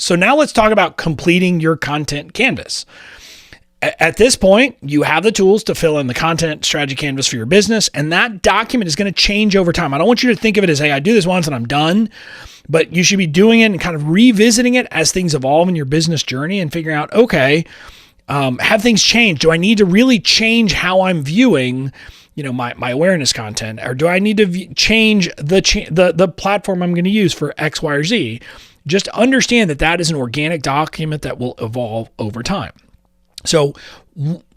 So now let's talk about completing your content canvas. At this point, you have the tools to fill in the content strategy canvas for your business, and that document is going to change over time. I don't want you to think of it as, hey, I do this once and I'm done, but you should be doing it and kind of revisiting it as things evolve in your business journey and figuring out, okay, have things changed? Do I need to really change how I'm viewing, my awareness content, or do I need to change the platform I'm going to use for X, Y, or Z? Just understand that is an organic document that will evolve over time. So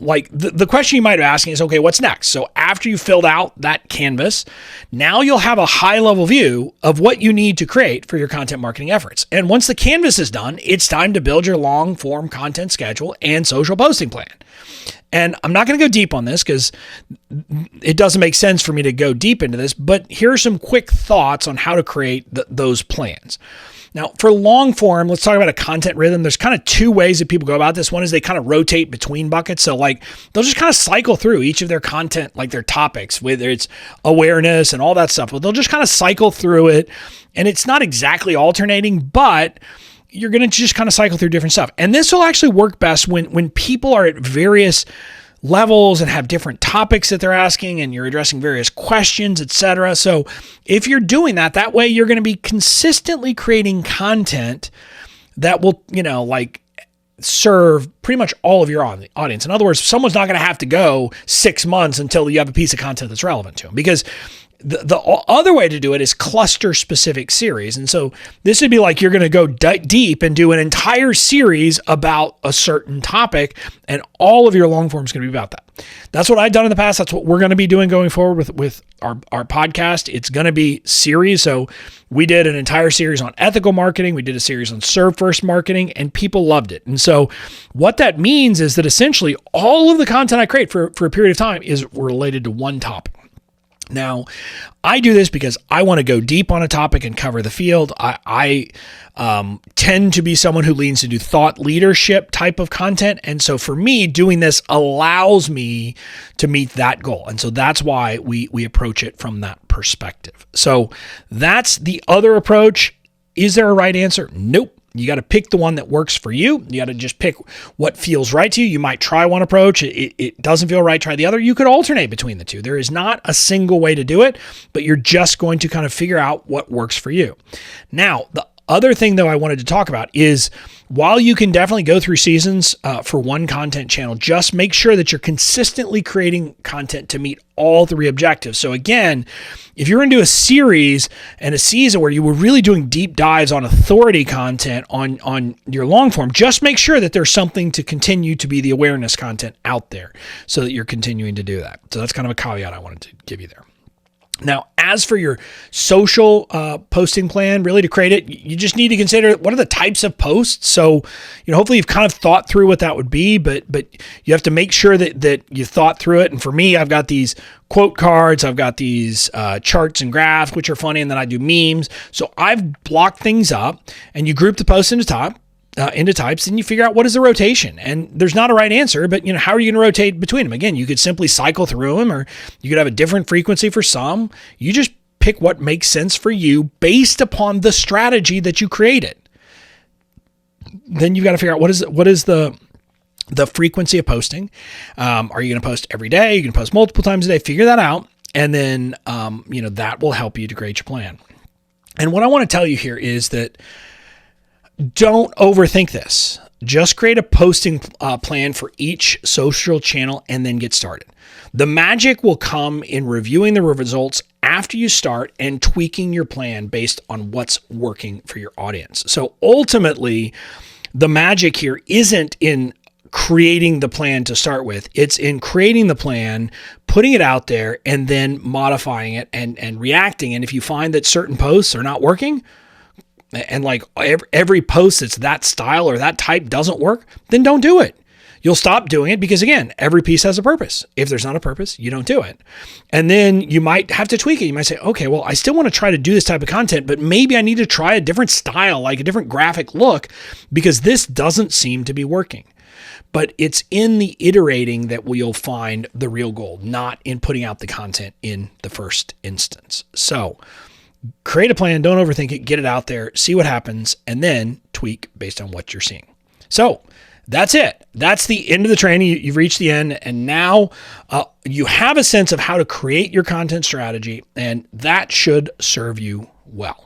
like the question you might be asking is, okay, what's next? So after you filled out that canvas, now you'll have a high level view of what you need to create for your content marketing efforts. And once the canvas is done, it's time to build your long form content schedule and social posting plan. And I'm not going to go deep on this because it doesn't make sense for me to go deep into this, but here are some quick thoughts on how to create those plans. Now, for long form, let's talk about a content rhythm. There's kind of two ways that people go about this. One is they kind of rotate between buckets. So like they'll just kind of cycle through each of their content, like their topics, whether it's awareness and all that stuff. Well, they'll just kind of cycle through it. And it's not exactly alternating, but you're going to just kind of cycle through different stuff. And this will actually work best when people are at various levels and have different topics that they're asking and you're addressing various questions, etc. So if you're doing that way you're going to be consistently creating content that will, serve pretty much all of your audience. In other words, someone's not going to have to go 6 months until you have a piece of content that's relevant to them, because the other way to do it is cluster specific series. And so this would be like you're going to go deep and do an entire series about a certain topic, and all of your long form is going to be about that. That's what I've done in the past. That's what we're going to be doing going forward with our podcast. It's going to be series. So we did an entire series on ethical marketing. We did a series on serve first marketing, and people loved it. And so what that means is that essentially all of the content I create for a period of time is related to one topic. Now, I do this because I want to go deep on a topic and cover the field. I tend to be someone who leans into thought leadership type of content. And so for me, doing this allows me to meet that goal. And so that's why we approach it from that perspective. So that's the other approach. Is there a right answer? Nope. You got to pick the one that works for you. You got to just pick what feels right to you. You might try one approach. It doesn't feel right, try the other. You could alternate between the two. There is not a single way to do it, but you're just going to kind of figure out what works for you. Now, the other thing, though, I wanted to talk about is while you can definitely go through seasons for one content channel, just make sure that you're consistently creating content to meet all three objectives. So again, if you're into a series and a season where you were really doing deep dives on authority content on your long form, just make sure that there's something to continue to be the awareness content out there so that you're continuing to do that. So that's kind of a caveat I wanted to give you there. Now, as for your social posting plan, really to create it, you just need to consider what are the types of posts. So, hopefully you've kind of thought through what that would be, but you have to make sure that you thought through it. And for me, I've got these quote cards, I've got these charts and graphs, which are funny, and then I do memes. So I've blocked things up, and you group the posts into types, and you figure out what is the rotation. And there's not a right answer, but how are you going to rotate between them? Again, you could simply cycle through them, or you could have a different frequency for some. You just pick what makes sense for you based upon the strategy that you created. Then you've got to figure out what is the frequency of posting. Are you going to post every day? Are you going to post multiple times a day? Figure that out. And then, that will help you to create your plan. And what I want to tell you here is that don't overthink this. Just create a posting plan for each social channel and then get started. The magic will come in reviewing the results after you start and tweaking your plan based on what's working for your audience. So ultimately, the magic here isn't in creating the plan to start with. It's in creating the plan, putting it out there, and then modifying it and reacting. And if you find that certain posts are not working, and like every post that's that style or that type doesn't work, then don't do it. You'll stop doing it because, again, every piece has a purpose. If there's not a purpose, you don't do it. And then you might have to tweak it. You might say, okay, well, I still want to try to do this type of content, but maybe I need to try a different style, like a different graphic look, because this doesn't seem to be working. But it's in the iterating that you'll find the real gold, not in putting out the content in the first instance. So create a plan, don't overthink it, get it out there, see what happens, and then tweak based on what you're seeing. So that's it. That's the end of the training. You've reached the end, and now you have a sense of how to create your content strategy, and that should serve you well.